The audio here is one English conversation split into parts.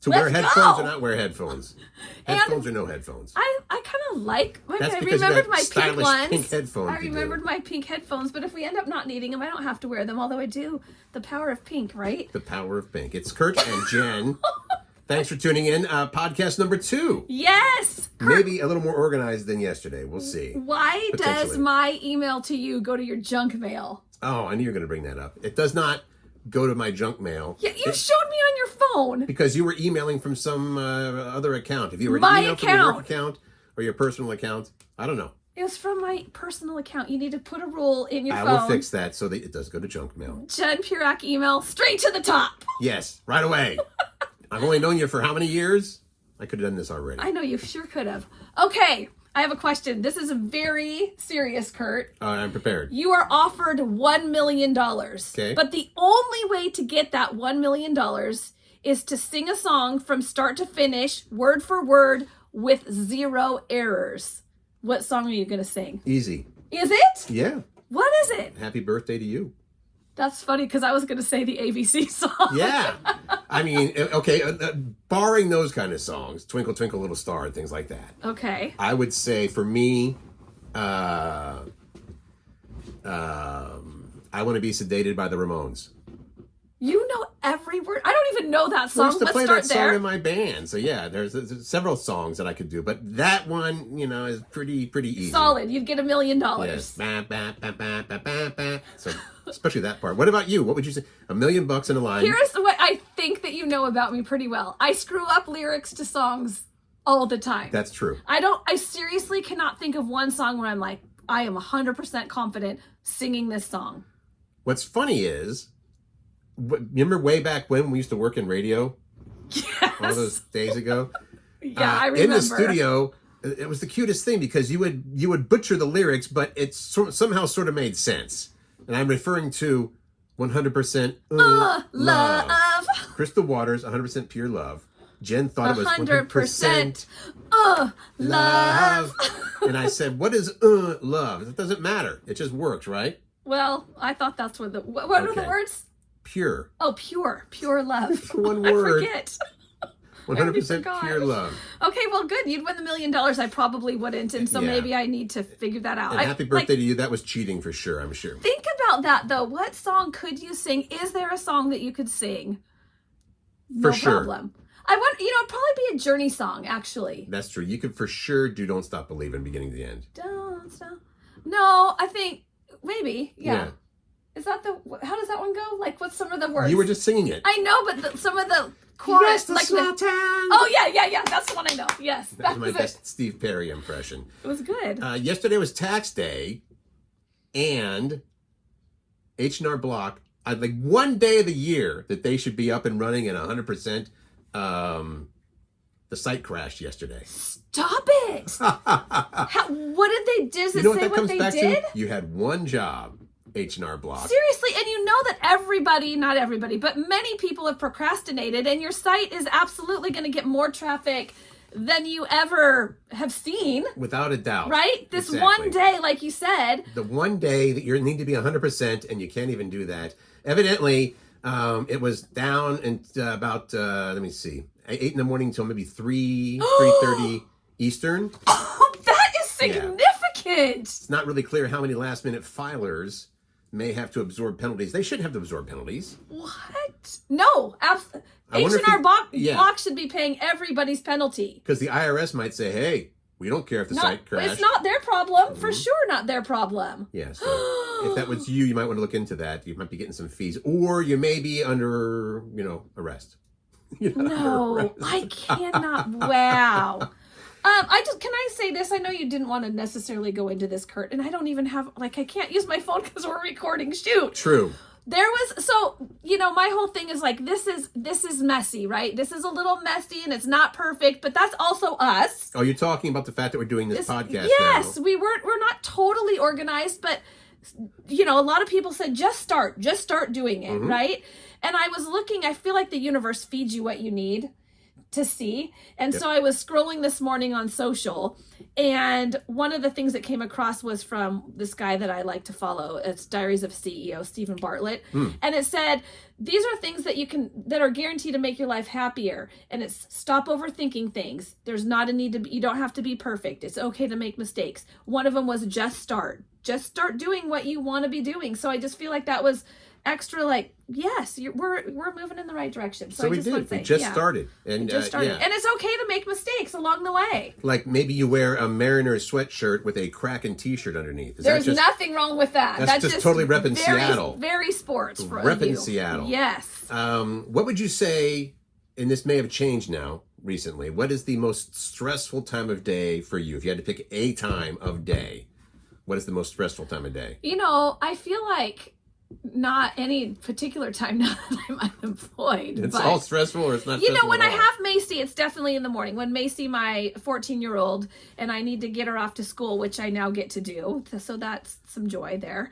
To wear headphones or not wear headphones? Headphones or no headphones? I kind of like That's I because remembered you got my stylish pink ones. pink headphones. I remembered my pink headphones, but if we end up not needing them, I don't have to wear them, although I do. The power of pink, right? The power of pink. It's Curt and Jen. Thanks for tuning in. Podcast number 2. Yes! Kurt. Maybe a little more organized than yesterday. We'll see. Why does my email to you go to your junk mail? Oh, I knew you were going to bring that up. It does not go to my junk mail. Yeah, you showed me on your phone. Because you were emailing from some other account. If you were my emailing account. from your work account or your personal account, I don't know. It was from my personal account. You need to put a rule in your phone. I will fix that so that it does go to junk mail. Jen Purak email straight to the top. Yes, right away. I've only known you for how many years? I could have done this already. I know, you sure could have. Okay, I have a question. This is very serious, Kurt. I'm prepared. You are offered $1 million. Okay. But the only way to get that $1 million is to sing a song from start to finish, word for word, with 0 errors. What song are you going to sing? Easy. Is it? Yeah. What is it? Happy birthday to you. That's funny because I was going to say the ABC song. Yeah. I mean, okay, barring those kind of songs, Twinkle, Twinkle, Little Star and things like that. Okay. I would say for me, I Want to Be Sedated by the Ramones. You know every word. I don't even know that song. I used to Let's play start that there. song in my band. So yeah, there's several songs that I could do, but that one, is pretty easy. Solid. You'd get $1 million. Yes. Ba, ba, ba, ba, ba, ba, ba. So especially that part. What about you? What would you say? $1 million in a line. Here's what I think that you know about me pretty well. I screw up lyrics to songs all the time. That's true. I seriously cannot think of one song where I'm like, I am 100% confident singing this song. What's funny is, remember way back when we used to work in radio? Yes. All those days ago? Yeah, I remember. In the studio, it was the cutest thing because you would butcher the lyrics, but it somehow sort of made sense. And I'm referring to 100% love. Crystal Waters, 100% pure love. Jen thought it was 100% love. And I said, what is love? It doesn't matter. It just works, right? Well, I thought that's what are the words? Pure. Oh, pure love. One word. I forget. 100% pure love. Okay, well, good. You'd win $1 million. I probably wouldn't, and so maybe I need to figure that out. And happy birthday to you. That was cheating for sure, I'm sure. Think about that, though. What song could you sing? Is there a song that you could sing? No problem. I want, it'd probably be a Journey song, actually. That's true. You could for sure do Don't Stop Believing beginning to the end. Don't stop. No, I think maybe. Yeah. Is that how does that one go? Like, what's some of the words? You were just singing it. I know, but some of the chorus, like small town. Oh yeah. That's the one I know. Yes, that was my best Steve Perry impression. It was good. Yesterday was tax day, and H&R Block. I'd like one day of the year that they should be up and running at 100%. The site crashed yesterday. Stop it! What did they do? Does it say what they did? You had one job. H&R Block. Seriously, and you know that not everybody, but many people have procrastinated, and your site is absolutely going to get more traffic than you ever have seen. Without a doubt. Right? This one day, like you said. The one day that you need to be 100%, and you can't even do that. Evidently, it was down and about, let me see, 8 in the morning until maybe 3:30 Eastern. Oh, that is significant. Yeah. It's not really clear how many last-minute filers may have to absorb penalties. They shouldn't have to absorb penalties. What? No. H&R Block should be paying everybody's penalty. Because the IRS might say, hey, we don't care if the site crashed. It's not their problem. For sure not their problem. Yeah, so if that was you might want to look into that. You might be getting some fees. Or you may be under, arrest. No, I cannot. Wow. Can I say this? I know you didn't want to necessarily go into this, Kurt, and I don't even have, I can't use my phone because we're recording. Shoot. True. My whole thing is like, this is messy, right? This is a little messy and it's not perfect, but that's also us. Oh, you're talking about the fact that we're doing this podcast Yes, now. we're not totally organized, but, a lot of people said, just start doing it, right? And I was looking, I feel like the universe feeds you what you need. to see. And so I was scrolling this morning on social, and one of the things that came across was from this guy that I like to follow. It's Diaries of a CEO, Stephen Bartlett. And it said, these are things that are guaranteed to make your life happier. And it's stop overthinking things. There's not a need to be, you don't have to be perfect. It's okay to make mistakes. One of them was just start doing what you want to be doing. So I just feel like that was extra, like, yes, we're moving in the right direction. So I we just did. want to say, We just started. And, we just started. And it's okay to make mistakes along the way. Like maybe you wear a Mariner's sweatshirt with a Kraken t-shirt underneath. There's nothing wrong with that. That's just totally repping Seattle. Very sports for you. Repping Seattle. Yes. What would you say, and this may have changed now recently, what is the most stressful time of day for you? If you had to pick a time of day, what is the most stressful time of day? I feel like not any particular time now that I'm unemployed. It's all stressful, or it's not? When I have Macy, it's definitely in the morning. When Macy, my 14-year-old, and I need to get her off to school, which I now get to do, so that's some joy there.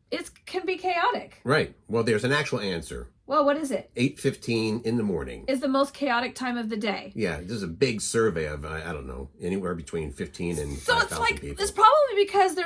It can be chaotic. Right. Well, there's an actual answer. Well, what is it? 8:15 in the morning is the most chaotic time of the day. Yeah, this is a big survey of, I don't know, anywhere between 15 and 5,000 people. It's probably because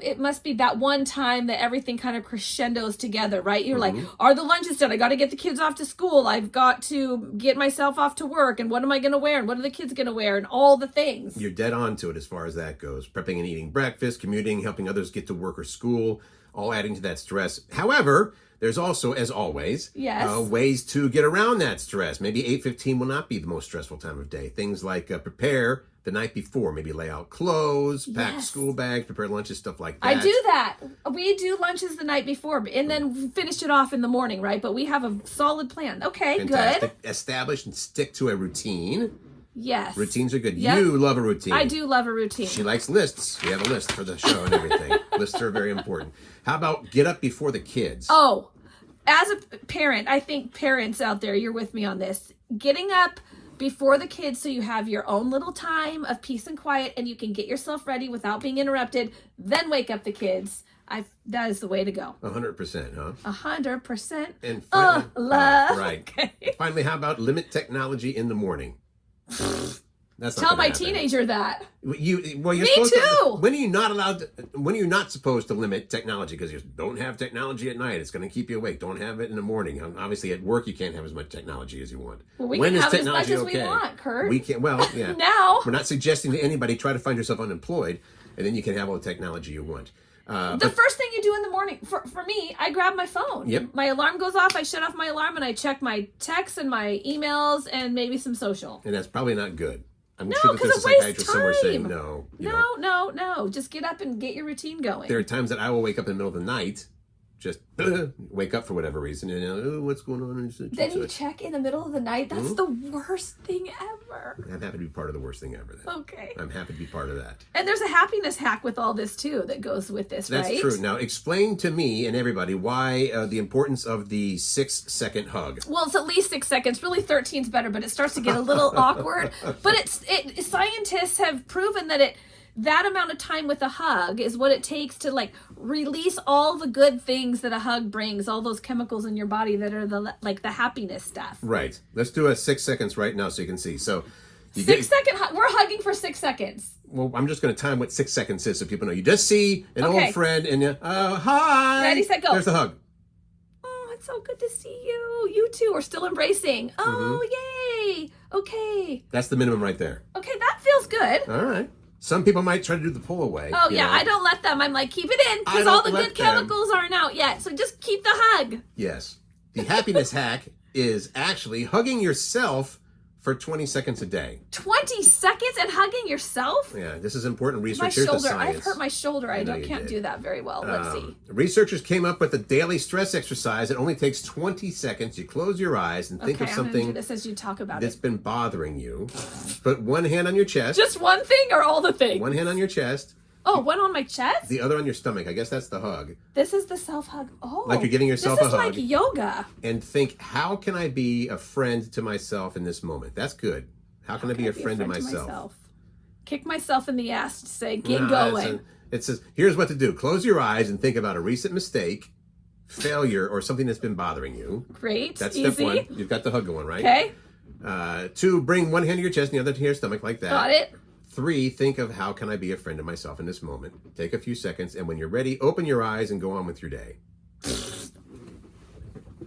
it must be that one time that everything kind of crescendos together, right? You're like, are the lunches done? I got to get the kids off to school. I've got to get myself off to work. And what am I going to wear? And what are the kids going to wear? And all the things. You're dead on to it as far as that goes. Prepping and eating breakfast, commuting, helping others get to work or school, all adding to that stress. However, there's also, as always, ways to get around that stress. Maybe 8:15 will not be the most stressful time of day. Things like prepare the night before. Maybe lay out clothes, pack school bags, prepare lunches, stuff like that. I do that. We do lunches the night before and then finish it off in the morning, right? But we have a solid plan. Okay, Fantastic. good. Establish and stick to a routine. Yes. Routines are good. Yep. You love a routine. I do love a routine. She likes lists. We have a list for the show and everything. Lists are very important. How about get up before the kids? Oh, as a parent, I think parents out there, you're with me on this. Getting up before the kids so you have your own little time of peace and quiet and you can get yourself ready without being interrupted, then wake up the kids. That is the way to go. 100%, huh? 100%. And finally, love. Right. Okay. Finally, how about limit technology in the morning? That's not Tell my happen. Teenager that. You're Me supposed too. To, when are you not supposed to limit technology? Because you don't have technology at night. It's going to keep you awake. Don't have it in the morning. Obviously, at work, you can't have as much technology as you want. Well, we when can is have technology as much okay? as we want, Curt. We can. Well, yeah. Now. We're not suggesting to anybody try to find yourself unemployed, and then you can have all the technology you want. The first thing you do in the morning, for me, I grab my phone. Yep. My alarm goes off, I shut off my alarm, and I check my texts and my emails and maybe some social. And that's probably not good. I'm No, sure that there's a because it wastes psychiatrist somewhere saying time. no. No. Just get up and get your routine going. There are times that I will wake up in the middle of the night, just wake up for whatever reason, and what's going on? Then you check in the middle of the night. That's the worst thing ever. I'm happy to be part of the worst thing ever. Then. Okay. I'm happy to be part of that. And there's a happiness hack with all this too that goes with this, right? That's true. Now, explain to me and everybody why the importance of the 6-second hug. Well, it's at least 6 seconds. Really, 13's better, but it starts to get a little awkward. But scientists have proven that amount of time with a hug is what it takes to release all the good things that a hug brings, all those chemicals in your body that are the happiness stuff. Right. Let's do a 6 seconds right now so you can see. So, 6 second hug. We're hugging for 6 seconds. Well, I'm just going to time what 6 seconds is so people know. You just see an old friend and hi. Ready, set, go. There's the hug. Oh, it's so good to see you. You two are still embracing. Oh, yay. Okay. That's the minimum right there. Okay, that feels good. All right. Some people might try to do the pull away. Oh, yeah, I don't let them. I'm like, keep it in, because all the good chemicals aren't out yet. So just keep the hug. Yes. The happiness hack is actually hugging yourself for 20 seconds a day. 20 seconds and hugging yourself? Yeah, this is important research. My Here's the shoulder. science. I've hurt my shoulder. I can't do that very well. Let's see. Researchers came up with a daily stress exercise. It only takes 20 seconds. You close your eyes and think of I'm gonna something do this as you talk about that's been bothering you. Put one hand on your chest. Just one thing or all the things? One hand on your chest. Oh, one on my chest? The other on your stomach. I guess that's the hug. This is the self-hug. Oh. Like you're giving yourself a hug. This is like yoga. And think, how can I be a friend to myself in this moment? That's good. How can I be a friend to myself? Kick myself in the ass to say, get going. It says, here's what to do. Close your eyes and think about a recent mistake, failure, or something that's been bothering you. Great. That's easy. step one. You've got the hug going, right? Okay. 2, bring one hand to your chest and the other to your stomach like that. Got it. 3, think of how can I be a friend to myself in this moment. Take a few seconds, and when you're ready, open your eyes and go on with your day.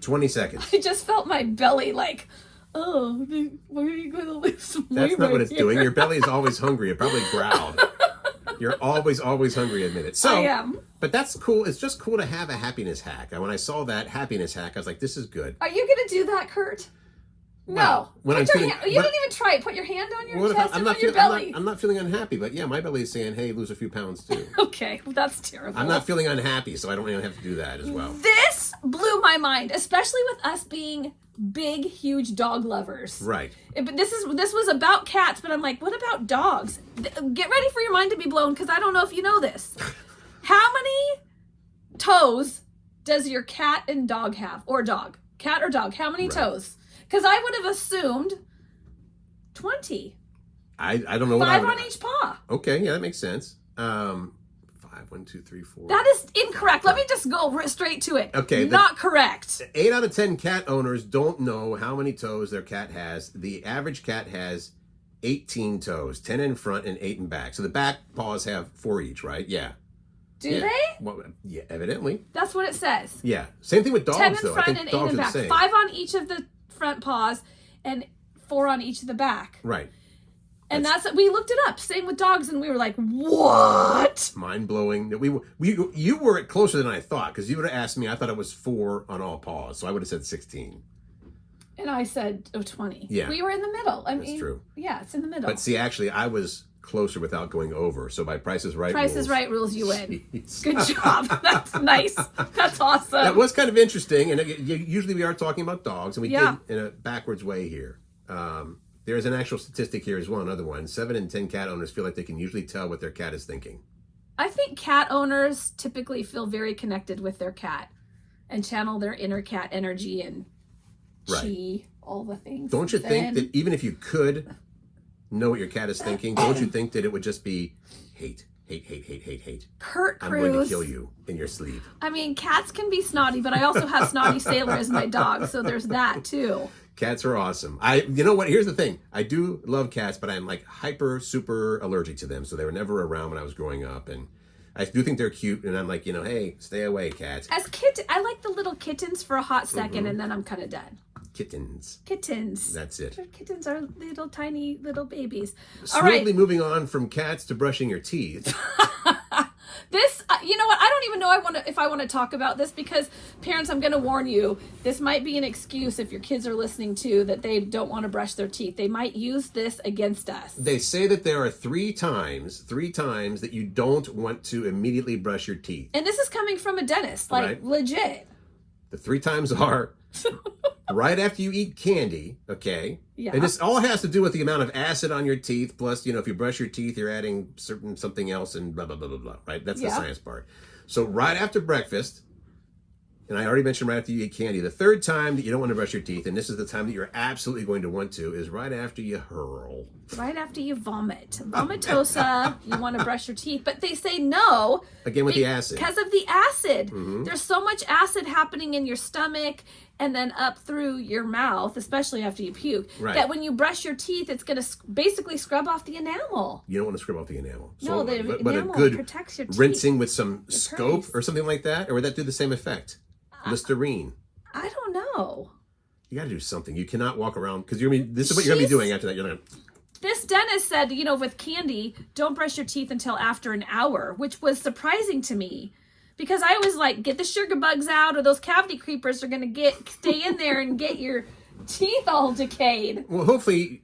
20 seconds. I just felt my belly like, oh, where are you going to lose some weight? That's not what it's here? doing. Your belly is always hungry. It probably growled. You're always hungry, admit it. So, I am. But that's cool. It's just cool to have a happiness hack. And when I saw that happiness hack, I was like, this is good. Are you going to do that, Kurt? No. Well, when I'm feeling, you didn't even try it. Put your hand on your chest and on your belly. I'm not feeling unhappy, but yeah, my belly is saying, hey, lose a few pounds too. Okay, well, that's terrible. I'm not feeling unhappy, so I don't even have to do that as well. This blew my mind, especially with us being big, huge dog lovers. Right. But this was about cats, but I'm like, what about dogs? Get ready for your mind to be blown, because I don't know if you know this. How many toes does your cat and dog have? Or dog? Cat or dog? How many toes? Because I would have assumed 20. I don't know what 5 on each paw. Okay, yeah, that makes sense. 5, 1, 2, 3, 4. That is incorrect. Let me just go straight to it. Okay. Not correct. 8 out of 10 cat owners don't know how many toes their cat has. The average cat has 18 toes, 10 in front and 8 in back. So the back paws have 4 each, right? Yeah. Do they? Well, yeah, evidently. That's what it says. Yeah. Same thing with dogs, 10 in though. front I think and 8 dogs in are back. the same. 5 on each of the front paws and 4 on each of the back. Right. And that's we looked it up. Same with dogs, and we were like, "What?" Mind blowing. You were closer than I thought, because you would have asked me. I thought it was 4 on all paws, so I would have said 16. And I said, 20. Yeah. We were in the middle. I mean, true. Yeah, it's in the middle. But see, actually, I was closer without going over. So by Price is Right Price rules, is Right rules, you win. Jeez. Good job. That's nice. That's awesome. That was kind of interesting, and usually we are talking about dogs, and we Yeah. did in a backwards way here. There's an actual statistic here as well, another one. 7 in 10 cat owners feel like they can usually tell what their cat is thinking. I think cat owners typically feel very connected with their cat and channel their inner cat energy and chi, all the things. Don't you think that even if you could know what your cat is thinking, don't you think that it would just be hate? Curt I'm Cruz. going to kill you in your sleeve. I mean, cats can be snotty, but I also have Snotty Sailor as my dog, so there's that too. Cats are awesome. You know what? Here's the thing. I do love cats, but I'm like super allergic to them. So they were never around when I was growing up, and I do think they're cute. And I'm like, hey, stay away, cats. As I like the little kittens for a hot 2nd, and then I'm kind of done. Kittens. That's it. Kittens are little tiny little babies. Smoothly moving on from cats to brushing your teeth. This, you know what? I don't even know if I want to talk about this, because parents, I'm going to warn you, this might be an excuse if your kids are listening to that they don't want to brush their teeth. They might use this against us. They say that there are 3 times that you don't want to immediately brush your teeth. And this is coming from a dentist, like Right. legit. The 3 times are right after you eat candy, okay? Yeah. And this all has to do with the amount of acid on your teeth. Plus, if you brush your teeth, you're adding something else and blah, blah, blah, blah, blah, right? That's the science part. So right after breakfast, and I already mentioned right after you eat candy, the 3rd time that you don't want to brush your teeth, and this is the time that you're absolutely going to want to, is right after you hurl. Right after you vomit. Vomitosa, you want to brush your teeth. But they say no. Again with the acid. Because of the acid. Mm-hmm. There's so much acid happening in your stomach and then up through your mouth, especially after you puke, that when you brush your teeth, it's going to basically scrub off the enamel. You don't want to scrub off the enamel. No, the enamel a good protects your teeth. rinsing with some scope purse. or something like that, or would that do the same effect? Listerine. I don't know. You got to do something. You cannot walk around, because this is what you're going to be doing after that. You're going to... This dentist said, with candy, don't brush your teeth until after an hour, which was surprising to me. Because I was like, get the sugar bugs out, or those cavity creepers are going to stay in there and get your teeth all decayed. Well, hopefully,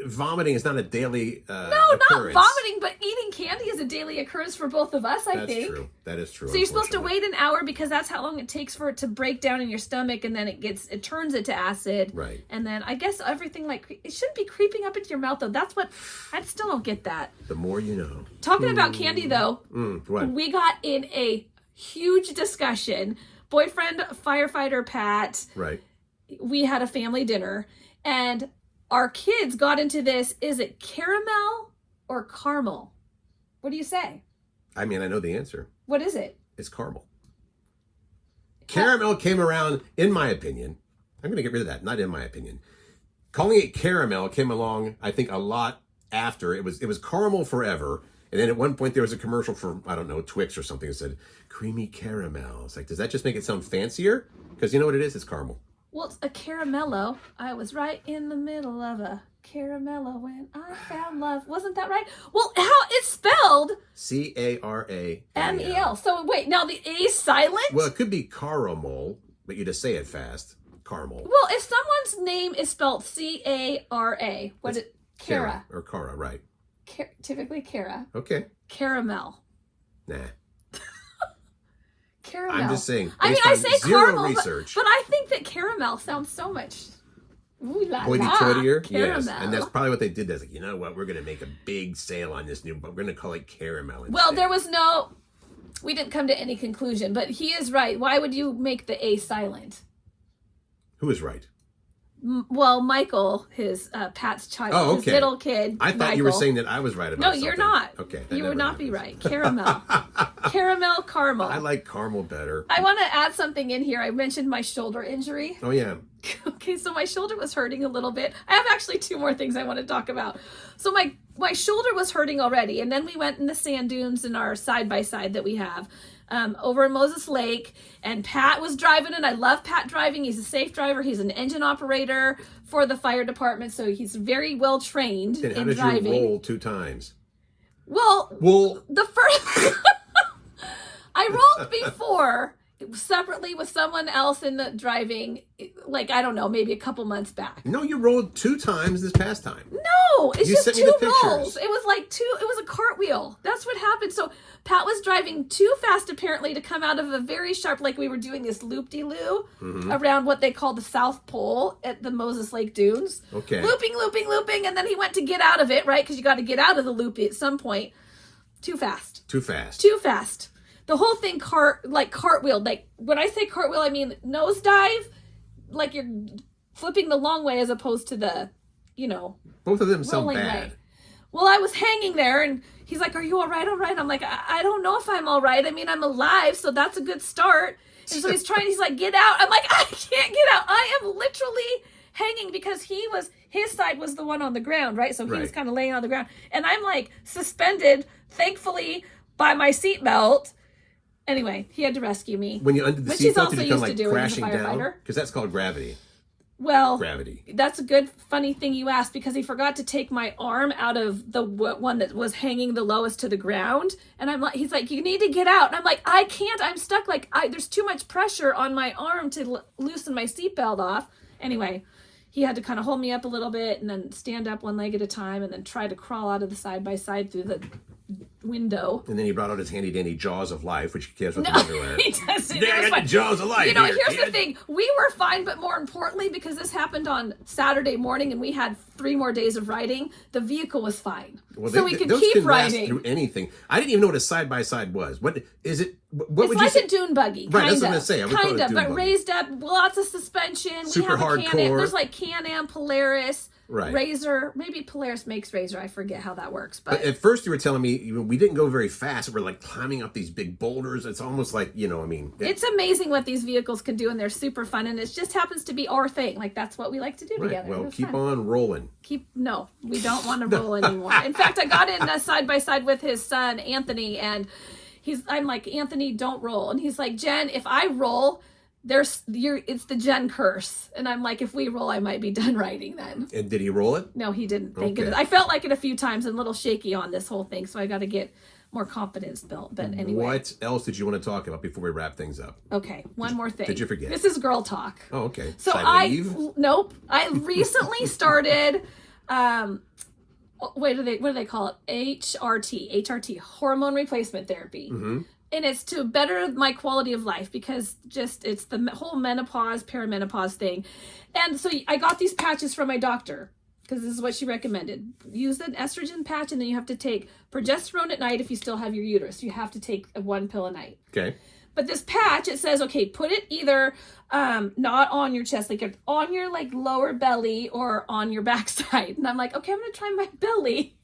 vomiting is not a daily No, occurrence. not vomiting, but eating candy is a daily occurrence for both of us, I think. That's true. That is true. So you're supposed to wait an hour, because that's how long it takes for it to break down in your stomach, and then it turns it to acid. Right. And then I guess everything it shouldn't be creeping up into your mouth, though. That's what I still don't get that. The more you know. Talking about candy, though, What? we got in a huge discussion. Boyfriend, firefighter Pat. Right. We had a family dinner, and our kids got into this. Is it caramel or caramel? What do you say? I mean, I know the answer. What is it? It's caramel. Caramel came around, in my opinion. I'm going to get rid of that. Not in my opinion. Calling it caramel came along, I think, a lot after. It was caramel forever. And then at one point there was a commercial for, I don't know, Twix or something that said creamy caramel. It's like, does that just make it sound fancier? Because you know what it is? It's caramel. Well, it's a caramello. I was right in the middle of a caramello when I found love. Wasn't that right? Well, how it's spelled? Caramel. So wait, now the A is silent? Well, it could be caramel, but you just say it fast. Caramel. Well, if someone's name is spelled Cara, what is Cara? Or Cara, right. Typically Cara. Okay. Caramel. Nah. Caramel. I'm just saying. I mean, I say caramel, research. but I think that caramel sounds so much hoity-toitier. Yes, Caramel. and that's probably what they did. They're like, you know what? We're going to make a big sale on this new, but we're going to call it caramel instead. Well, we didn't come to any conclusion, but he is right. Why would you make the A silent? Who is right? Well, Michael, his Pat's child, his little kid. I thought you were saying that I was right about No, something. you're not. Okay. You would not be right. Caramel. Caramel. I like caramel better. I want to add something in here. I mentioned my shoulder injury. Oh, yeah. Okay, so my shoulder was hurting a little bit. I have actually 2 more things I want to talk about. So my shoulder was hurting already, and then we went in the sand dunes in our side-by-side that we have over in Moses Lake, and Pat was driving, and I love Pat driving. He's a safe driver. He's an engine operator for the fire department, so he's very well trained in driving. And how did you roll 2 times? Well, the first... I rolled before separately with someone else in the driving, like, I don't know, maybe a couple months back. No, you rolled 2 times this past time. No, it's you just sent 2 me the rolls. pictures. It was like 2, it was a cartwheel. That's what happened. So Pat was driving too fast, apparently, to come out of a very sharp, like we were doing this loop-de-loo around what they call the South Pole at the Moses Lake Dunes. Okay. Looping, and then he went to get out of it, right? Because you got to get out of the loop at some point. Too fast. Too fast. The whole thing cartwheeled. Like, when I say cartwheel, I mean nosedive, like you're flipping the long way as opposed to the, Both of them sound bad. Way. Well, I was hanging there, and he's like, "Are you all right? All right?" I'm like, I don't know if I'm all right. I mean, I'm alive, so that's a good start. And so he's like, "Get out." I'm like, "I can't get out. I am literally hanging," because his side was the one on the ground, right? So he was kind of laying on the ground, and I'm like suspended, thankfully, by my seatbelt. Anyway, he had to rescue me. When you undid the seatbelt, did you come like crashing down? Because that's called gravity. Well, gravity. That's a good, funny thing you asked, because he forgot to take my arm out of the one that was hanging the lowest to the ground. And he's like, "You need to get out." And I'm like, "I can't. I'm stuck. Like, there's too much pressure on my arm to loosen my seatbelt off." Anyway, he had to kind of hold me up a little bit and then stand up one leg at a time and then try to crawl out of the side-by-side through the window. And then he brought out his handy-dandy jaws of life, which he cares what the underwear. He doesn't. Yeah, I got the jaws of life. Here's the thing. We were fine, but more importantly, because this happened on Saturday morning and we had 3 more days of riding, the vehicle was fine. Well, so we could those keep can riding. Last through anything. I didn't even know what a side-by-side was. What is it? What it's would like you say? a dune buggy. Right, that's what I'm going to say. Kind of, but raised up, lots of suspension. Super we have hardcore. There's like Can-Am, Polaris, right. Razor. Maybe Polaris makes Razor. I forget how that works. But at first you were telling me we didn't go very fast. We're like climbing up these big boulders. It's almost like, it's amazing what these vehicles can do, and they're super fun, and it just happens to be our thing. Like, that's what we like to do together. Well, keep on rolling. No, we don't want to roll anymore. In fact, I got in a side-by-side with his son, Anthony, and I'm like, "Anthony, don't roll." And he's like, "Jen, if I roll, it's the Jen curse." And I'm like, "If we roll, I might be done riding then." And did he roll it? No, he didn't. Thank goodness. I felt like it a few times and a little shaky on this whole thing, so I got to get more confidence built. But anyway. What else did you want to talk about before we wrap things up? Okay, one more thing. Did you forget? This is girl talk. Oh, okay. So nope. I recently started what do they call it? HRT, hormone replacement therapy. Mm-hmm. And it's to better my quality of life, because it's the whole menopause, perimenopause thing. And so I got these patches from my doctor, because this is what she recommended. Use an estrogen patch, and then you have to take progesterone at night if you still have your uterus. You have to take 1 pill a night. Okay. But this patch, it says, okay, put it either not on your chest, like on your lower belly, or on your backside. And I'm like, okay, I'm going to try my belly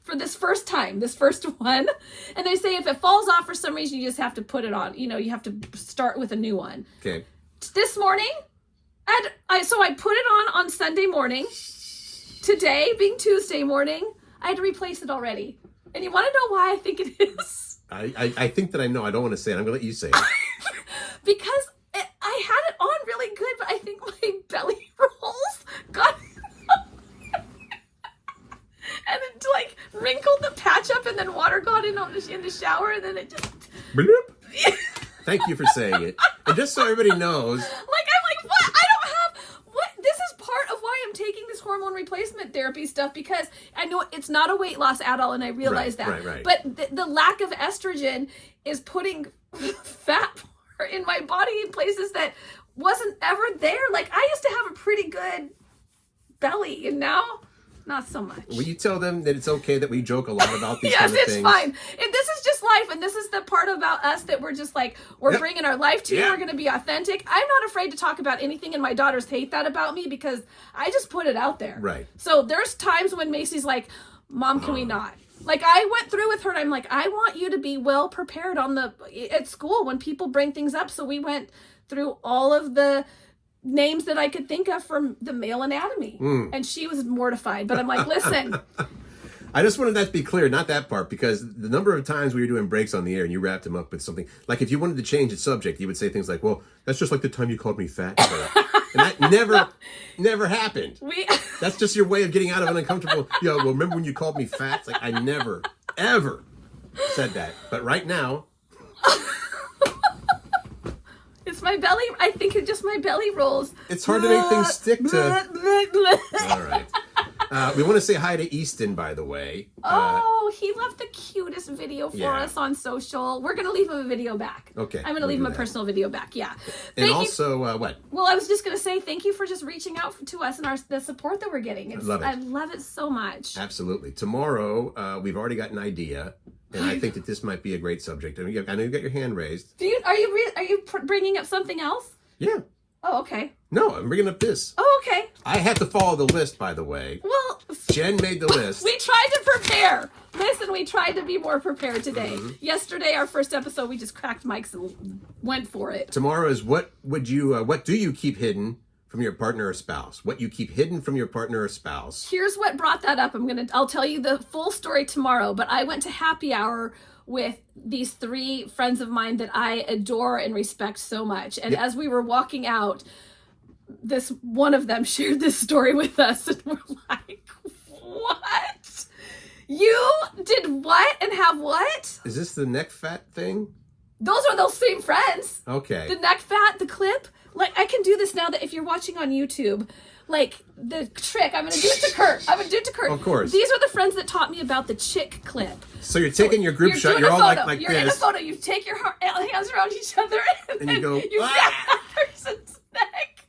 for this first one. And they say if it falls off for some reason, you just have to put it on. You have to start with a new one. Okay. This morning, And so I put it on Sunday morning. Today, being Tuesday morning, I had to replace it already. And you want to know why I think it is? I think that I know. I don't want to say it. I'm going to let you say it. Because I had it on really good, but I think my belly rolls got... and it like wrinkled the patch up, and then water got in the shower, and then it just... Bloop. Thank you for saying it. And just so everybody knows... I'm like, what? I don't have... What? This is part of why I'm taking this hormone replacement therapy stuff, because I know it's not a weight loss at all, and I realize that. Right. But the lack of estrogen is putting fat in my body in places that wasn't ever there. Like, I used to have a pretty good belly, and now... not so much. Will you tell them that it's okay that we joke a lot about these yes, kind of things? Yes, it's fine. And this is just life, and this is the part about us that we're just like, we're bringing our life to you. We're going to be authentic. I'm not afraid to talk about anything, and my daughters hate that about me because I just put it out there. Right. So there's times when Macy's like, Mom, can we not? Like, I went through with her, and I'm like, I want you to be well prepared at school when people bring things up. So we went through all of the names that I could think of from the male anatomy. And she was mortified. But I'm like, listen. I just wanted that to be clear, not that part, because the number of times we were doing breaks on the air and you wrapped him up with something, like if you wanted to change the subject, you would say things like, well, that's just like the time you called me fat. And that never happened. That's just your way of getting out of an uncomfortable, well, remember when you called me fat? It's like, I never, ever said that. But right now... It's my belly. I think it's just my belly rolls. It's hard to make things stick to... All right. We want to say hi to Easton, by the way. He left the cutest video for us on social. We're going to leave him a video back. Okay. I'm going to leave him a personal video back, yeah. And also, what? Well, I was just going to say thank you for just reaching out to us and the support that we're getting. I love it so much. Absolutely. Tomorrow, we've already got an idea. And I think that this might be a great subject. I know you've got your hand raised. Are you bringing up something else? Yeah. Oh, okay. No, I'm bringing up this. Oh, okay. I had to follow the list, by the way. Well, Jen made the list. We tried to prepare. Listen, we tried to be more prepared today. Yesterday, our first episode, we just cracked mics and went for it. Tomorrow is what do you keep hidden from your partner or spouse? What you keep hidden from your partner or spouse? Here's what brought that up. I'll tell you the full story tomorrow, but I went to happy hour with these 3 friends of mine that I adore and respect so much. And as we were walking out, one of them shared this story with us, and we're like, what? You did what and have what? Is this the neck fat thing? Those are those same friends. Okay. The neck fat, the clip. Like, I can do this now that if you're watching on YouTube, like the trick, I'm going to do it to Curt. Of course. These are the friends that taught me about the chick clip. So you're taking your group shot, you're all like you're this. in a photo, you take your hands around each other, and you go, you grab that person's neck.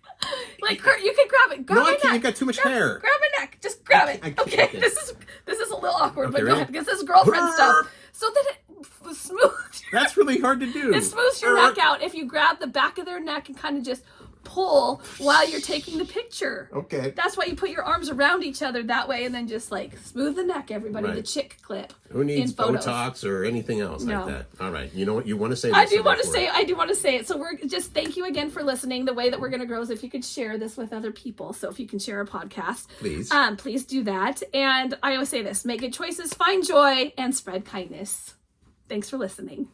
Like, Curt, you can grab it. Grab my neck. You've got too much hair. Grab my neck. Just grab it. Okay, this is a little awkward, but go ahead, because this is girlfriend stuff. So that it smooths. That's really hard to do. It smooths your neck out if you grab the back of their neck and kind of just pull while you're taking the picture. Okay. That's why you put your arms around each other that way, and then just like smooth the neck, everybody. Right. The chick clip. Who needs Botox or anything else like that? All right. You know what? You want to say this? I do want to say it. So we're just thank you again for listening. The way that we're going to grow is if you could share this with other people. So if you can share a podcast, please do that. And I always say this: make good choices, find joy, and spread kindness. Thanks for listening.